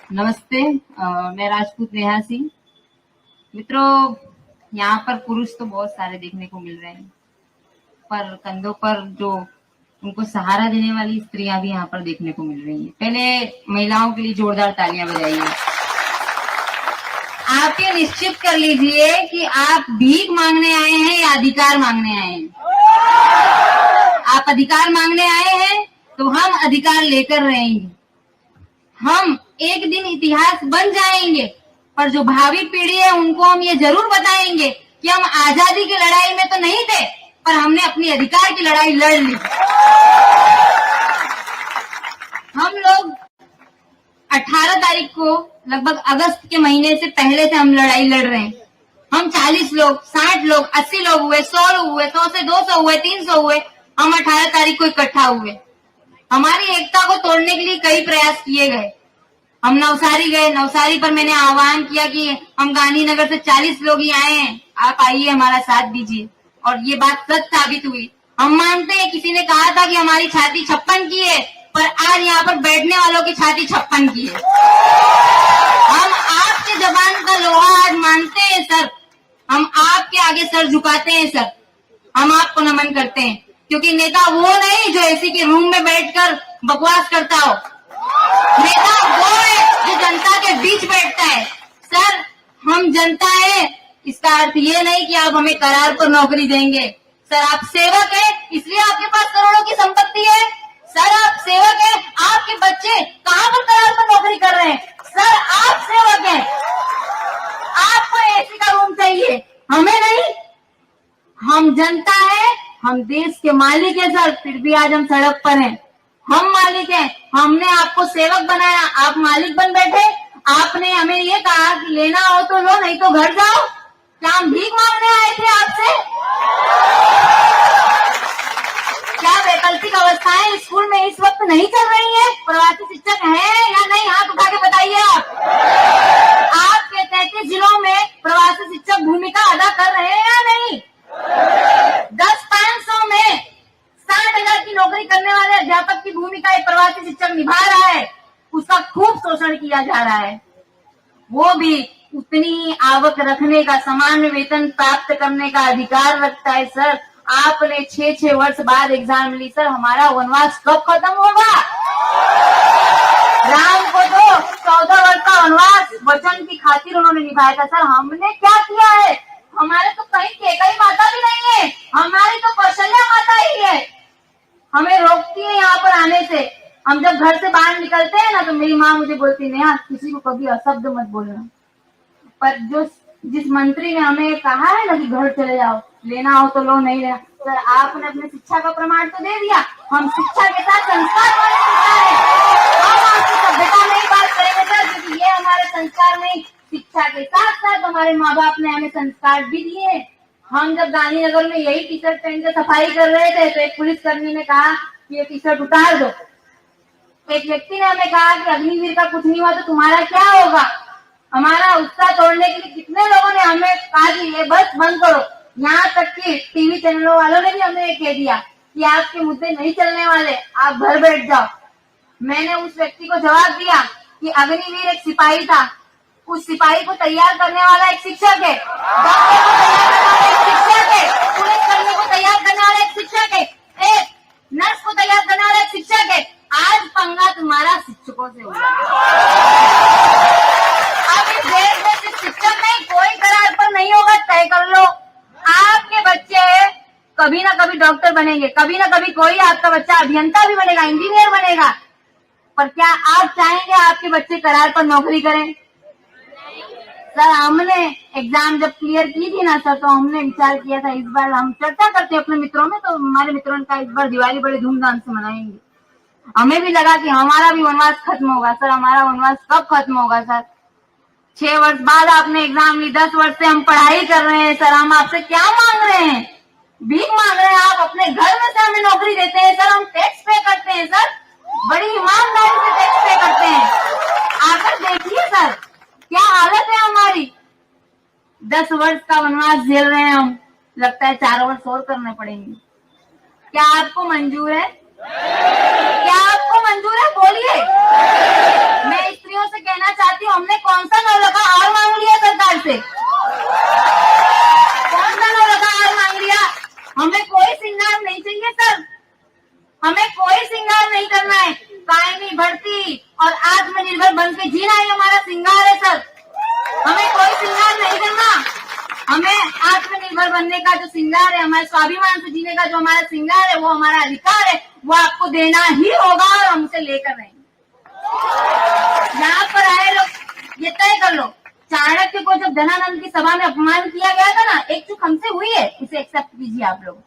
नमस्ते। मैं राजपूत नेहा सिंह। मित्रों, यहाँ पर पुरुष तो बहुत सारे देखने को मिल रहे हैं, पर कंधों पर जो उनको सहारा देने वाली स्त्रियां भी यहाँ पर देखने को मिल रही हैं। पहले महिलाओं के लिए जोरदार तालियां बजाइए। आप ये निश्चित कर लीजिए कि आप भीख मांगने आए हैं या अधिकार मांगने आए हैं। आप अधिकार मांगने आए हैं तो हम अधिकार लेकर रहेंगे। हम एक दिन इतिहास बन जाएंगे, पर जो भावी पीढ़ी है उनको हम ये जरूर बताएंगे कि हम आजादी की लड़ाई में तो नहीं थे, पर हमने अपनी अधिकार की लड़ाई लड़ ली। हम लोग 18 तारीख को लगभग अगस्त के महीने से पहले से हम लड़ाई लड़ रहे हैं। हम 40 लोग, 60 लोग, 80 लोग हुए, 100 लोग हुए, 100 से 200 हुए, 300 हुए। हम 18 तारीख को इकट्ठा हुए। हमारी एकता को तोड़ने के लिए कई प्रयास किए गए। हम नवसारी गए। नवसारी पर मैंने आह्वान किया कि हम गांधीनगर से 40 लोग ही आए हैं, आप आइए, हमारा साथ दीजिए, और ये बात सच साबित हुई। हम मानते हैं किसी ने कहा था कि हमारी छाती 56 की है, पर आज यहाँ पर बैठने वालों की छाती 56 की है। हम आपके जबान का लोहा आज मानते हैं सर। हम आपके आगे सर झुकाते हैं सर। हम आपको नमन करते हैं, क्योंकि नेता वो नहीं जो एसी के रूम में बैठकर बकवास करता हो। नेता वो है जो जनता के बीच बैठता है। सर, हम जनता है, इसका अर्थ ये नहीं कि आप हमें करार पर नौकरी देंगे। सर, आप सेवक है, इसलिए आपके पास करोड़ों की संपत्ति है। सर, आप सेवक है, आपके बच्चे कहाँ पर करार पर नौकरी कर रहे हैं। सर, आप सेवक हैं, आपको एसी का रूम चाहिए, हमें नहीं। हम जनता है, हम देश के मालिक है सर, फिर भी आज हम सड़क पर हैं। हम मालिक हैं, हमने आपको सेवक बनाया, आप मालिक बन बैठे। आपने हमें ये कहा कि लेना हो तो लो, नहीं तो घर जाओ। क्या हम भीख मांगने आए थे आपसे? क्या वैकल्पिक अवस्थाएं स्कूल में इस वक्त नहीं चल रही है? प्रवासी शिक्षक हैं या नहीं? हाथ उठा के बताइए। आपके 33 जिलों में प्रवासी शिक्षक भूमिका अदा कर रहे हैं या नहीं? 10-500 में 60,000 की नौकरी करने वाले अध्यापक की भूमिका एक प्रवासी शिक्षक निभा रहा है। उसका खूब शोषण किया जा रहा है। वो भी उतनी आवक रखने का, समान वेतन प्राप्त करने का अधिकार रखता है। सर, आपने 6-6 वर्ष बाद एग्जाम ली। सर, हमारा वनवास कब खत्म होगा? राम को तो 14 वर्ष का वनवास वचन की खातिर उन्होंने निभाया था। सर, हमने क्या किया है? हमारे तो कहीं केकई माता भी नहीं है, हमारी तो कौशल्या माता ही है। हमें रोकती है यहाँ पर आने से। हम जब घर से बाहर निकलते हैं ना, तो मेरी माँ मुझे बोलती, नेहा, किसी को कभी अशब्द मत बोलना। पर जिस मंत्री ने हमें कहा है ना कि घर चले जाओ, लेना हो तो लो, नहीं लेना। सर, आपने अपने शिक्षा का प्रमाण तो दे दिया। हम शिक्षा के साथ संस्कार वाले संस्कार है। हम आपकी सभ्यता में ही बात करेंगे सर, क्योंकि ये हमारे संस्कार में शिक्षा के साथ साथ हमारे माँ बाप ने हमें संस्कार भी दिए। हम जब गांधीनगर में यही टी शर्ट पहन के सफाई कर रहे थे, तो एक पुलिसकर्मी ने कहा कि ये टी शर्ट उतार दो। एक व्यक्ति ने हमें कहा कि अग्निवीर का कुछ नहीं हुआ तो तुम्हारा क्या होगा। हमारा उत्साह तोड़ने के लिए कितने लोगों ने हमें कहा कि ये बस बंद करो। यहाँ तक कि टीवी चैनलों वालों ने भी हमें कह दिया कि आपके मुद्दे नहीं चलने वाले, आप घर बैठ जाओ। मैंने उस व्यक्ति को जवाब दिया कि अग्निवीर एक सिपाही था, उस सिपाही को तैयार करने वाला एक शिक्षक है, डॉक्टर को तैयार करने वाला एक शिक्षक है, पुलिसकर्मी को तैयार करने वाला एक शिक्षक है, एक नर्स को तैयार करने वाला एक शिक्षक है। आज पंगा तुम्हारा शिक्षकों से हुआ। अब इस देश में सिर्फ शिक्षक नहीं, कोई करार पर नहीं होगा, तय कर लो। आपके बच्चे कभी ना कभी डॉक्टर बनेंगे, कभी ना कभी कोई आपका बच्चा अभियंता भी बनेगा, इंजीनियर बनेगा। पर क्या आप चाहेंगे आपके बच्चे करार पर नौकरी करें? सर, हमने एग्जाम जब क्लियर की थी ना सर, तो हमने विचार किया था इस बार हम चर्चा करते हैं अपने मित्रों में, तो हमारे मित्रों ने कहा इस बार दिवाली बड़े धूमधाम से मनाएंगे। हमें भी लगा कि हमारा भी वनवास खत्म होगा। सर, हमारा वनवास कब खत्म होगा सर? 6 वर्ष बाद आपने एग्जाम ली, 10 वर्ष से हम पढ़ाई कर रहे हैं। सर, हम आपसे क्या मांग रहे हैं? भीख मांग रहे हैं। आप अपने घर में से हमें नौकरी देते हैं सर, हम टैक्स पे करते हैं सर, बड़ी ईमानदारी से टैक्स पे करते हैं। आकर देखिए सर, क्या हालत है हमारी। 10 वर्ष का वनवास झेल रहे हैं हम, लगता है 4 वर्ष और करने पड़ेंगे। क्या आपको मंजूर है? क्या आपको मंजूर है? बोलिए। मैं स्त्रियों से कहना चाहती और आत्मनिर्भर बन के जीना ही हमारा श्रृंगार है सर। हमें कोई श्रृंगार नहीं करना, हमें आत्मनिर्भर बनने का जो श्रृंगार है, हमारे स्वाभिमान से जीने का जो हमारा श्रृंगार है, वो हमारा अधिकार है, वो आपको देना ही होगा और हम उसे लेकर रहेंगे। यहाँ पर आए लोग ये तय कर लो, चाणक्य को जब धनानंद की सभा में अपमान किया गया था ना, एक चूक हमसे हुई है, इसे एक्सेप्ट कीजिए आप लोग।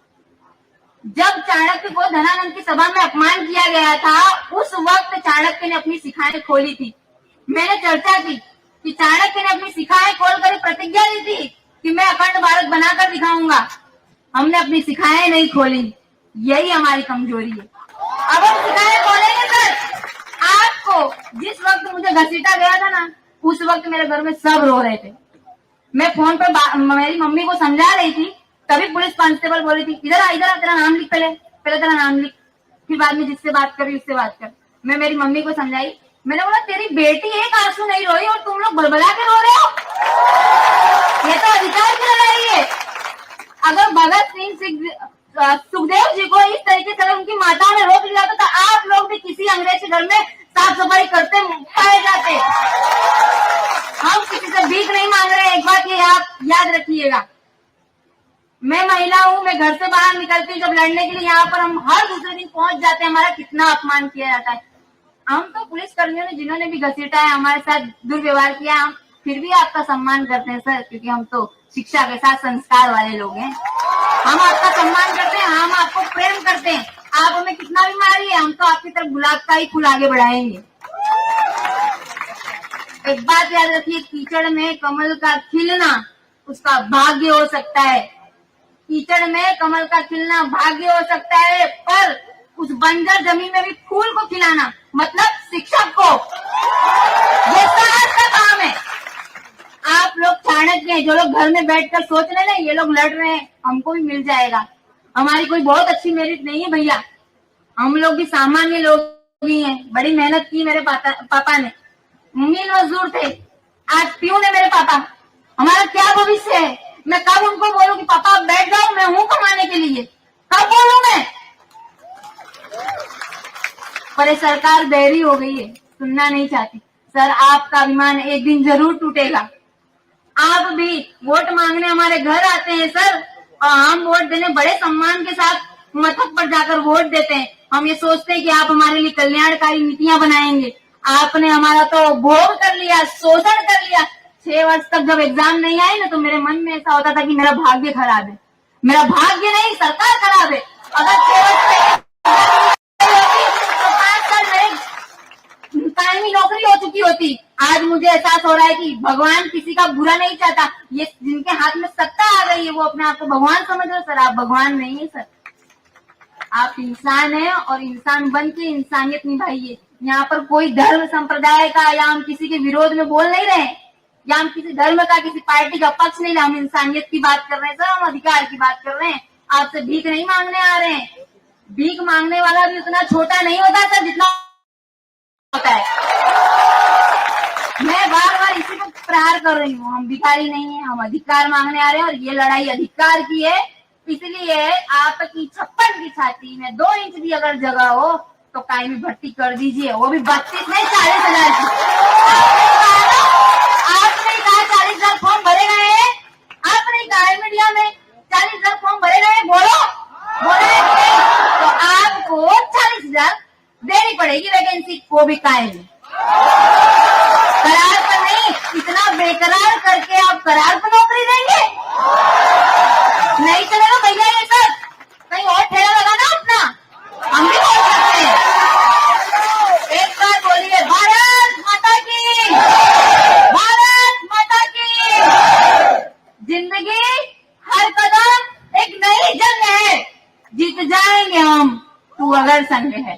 जब चाणक्य को धनानंद की सभा में अपमान किया गया था, उस वक्त चाणक्य ने अपनी शिखाएं खोली थी। मैंने चर्चा की कि चाणक्य ने अपनी शिखाएं खोलकर प्रतिज्ञा ली थी कि मैं अखंड भारत बनाकर दिखाऊंगा। हमने अपनी शिखाएं नहीं खोली, यही हमारी कमजोरी है। अब हम शिखाएं खोलेंगे सर। आपको जिस वक्त मुझे घसीटा गया था ना, उस वक्त मेरे घर में सब रो रहे थे। मैं फोन पर मेरी मम्मी को समझा रही थी, तभी पुलिस कांस्टेबल बोली थी इधर आ तेरा नाम लिख, पहले तेरा नाम लिख, फिर बाद में जिससे बात करी उससे बात कर। मैं मेरी मम्मी को समझाई, मैंने बोला तेरी बेटी एक आंसू नहीं रोई और तुम लोग बलबला के रो रहे हो, ये तो अधिकार की लड़ाई है। अगर भगत सिंह सुखदेव जी को इस तरीके से उनकी माताओं ने रोक लिया तो आप लोग भी किसी अंग्रेज के घर में साफ सफाई करते पाए जाते। हम किसी से भीख नहीं मांग रहे, एक बात ये आप याद रखिएगा। मैं महिला हूँ, मैं घर से बाहर निकलती हूँ जब लड़ने के लिए, यहाँ पर हम हर दूसरे दिन पहुंच जाते हैं, हमारा कितना अपमान किया जाता है। हम तो पुलिस कर्मियों ने जिन्होंने भी घसीटा है, हमारे साथ दुर्व्यवहार किया, हम फिर भी आपका सम्मान करते हैं सर, क्योंकि हम तो शिक्षा के साथ संस्कार वाले लोग हैं। हम आपका सम्मान करते हैं, हम आपको प्रेम करते हैं। आप हमें कितना भी मारिए, हम तो आपकी तरफ गुलाब का ही फूल आगे बढ़ाएंगे। एक बात याद रखिए, कीचड़ में कमल का खिलना उसका भाग्य हो सकता है। कीचड़ में कमल का खिलना भाग्य हो सकता है, पर उस बंजर जमीन में भी फूल को खिलाना मतलब शिक्षक को, ये साहस का काम है। आप लोग चाणक्य हैं, जो लोग घर में बैठकर सोच रहे हैं ये लोग लड़ रहे हैं, हमको भी मिल जाएगा। हमारी कोई बहुत अच्छी मेरिट नहीं है भैया, हम लोग भी सामान्य लोग ही हैं। बड़ी मेहनत की मेरे पापा ने, मील मजदूर थे, आज प्यून है मेरे पापा। हमारा क्या भविष्य है? मैं कब उनको बोलूं कि पापा आप बैठ जाओ, मैं हूं कमाने के लिए, कब बोलूं मैं? पर सरकार बहरी हो गई है, सुनना नहीं चाहती। सर आपका अभिमान एक दिन जरूर टूटेगा। आप भी वोट मांगने हमारे घर आते हैं सर, और हम वोट देने बड़े सम्मान के साथ मथक पर जाकर वोट देते हैं। हम ये सोचते हैं कि आप हमारे लिए कल्याणकारी नीतियां बनाएंगे। आपने हमारा तो भोग कर लिया, शोषण कर लिया। 6 वर्ष तक जब एग्जाम नहीं आई ना, तो मेरे मन में ऐसा होता था कि मेरा भाग्य खराब है। मेरा भाग्य नहीं, सरकार खराब है। अगर 6 वर्ष तो 5 साल मेरे कायमी नौकरी हो चुकी होती। आज मुझे एहसास हो रहा है कि भगवान किसी का बुरा नहीं चाहता। ये जिनके हाथ में सत्ता आ गई है वो अपने आप को भगवान समझ रहे। सर आप भगवान नहीं है सर, आप इंसान हैं, और इंसान बन के इंसानियत निभाइए। यहाँ पर कोई धर्म संप्रदाय का या हम किसी के विरोध में बोल नहीं रहे, या हम किसी धर्म का किसी पार्टी का पक्ष नहीं, हम इंसानियत की बात कर रहे हैं सर, हम अधिकार की बात कर रहे हैं। आपसे भीख नहीं मांगने आ रहे हैं। भीख मांगने वाला भी उतना छोटा नहीं होता सर जितना होता है। मैं बार बार इसी को प्रहार कर रही हूँ, हम भिखारी नहीं है, हम अधिकार मांगने आ रहे हैं, और ये लड़ाई अधिकार की है। इसलिए आपकी 56 की छाती में 2 इंच भी अगर जगह हो तो कायमी भर्ती कर दीजिए, वो भी 32 नहीं 40,000 की। आपने कहा 40,000 फॉर्म भरे गए हैं, आपने कहा मीडिया में 40,000 फॉर्म भरे गए, बोलो तो आपको 40,000 देनी पड़ेगी वैकेंसी, वो भी कायम करार पर नहीं। इतना बेकरार करके आप करार पर नौकरी देंगे? नहीं चलेगा भैया ये सब, कहीं और ठेला लगाना अपना, हम भी बोल सकते हैं। एक बार बोलिए भारत माता की, भारत माता की। जिंदगी हर कदम एक नई जंग है, जीत जाएंगे हम, तू अगर संग है।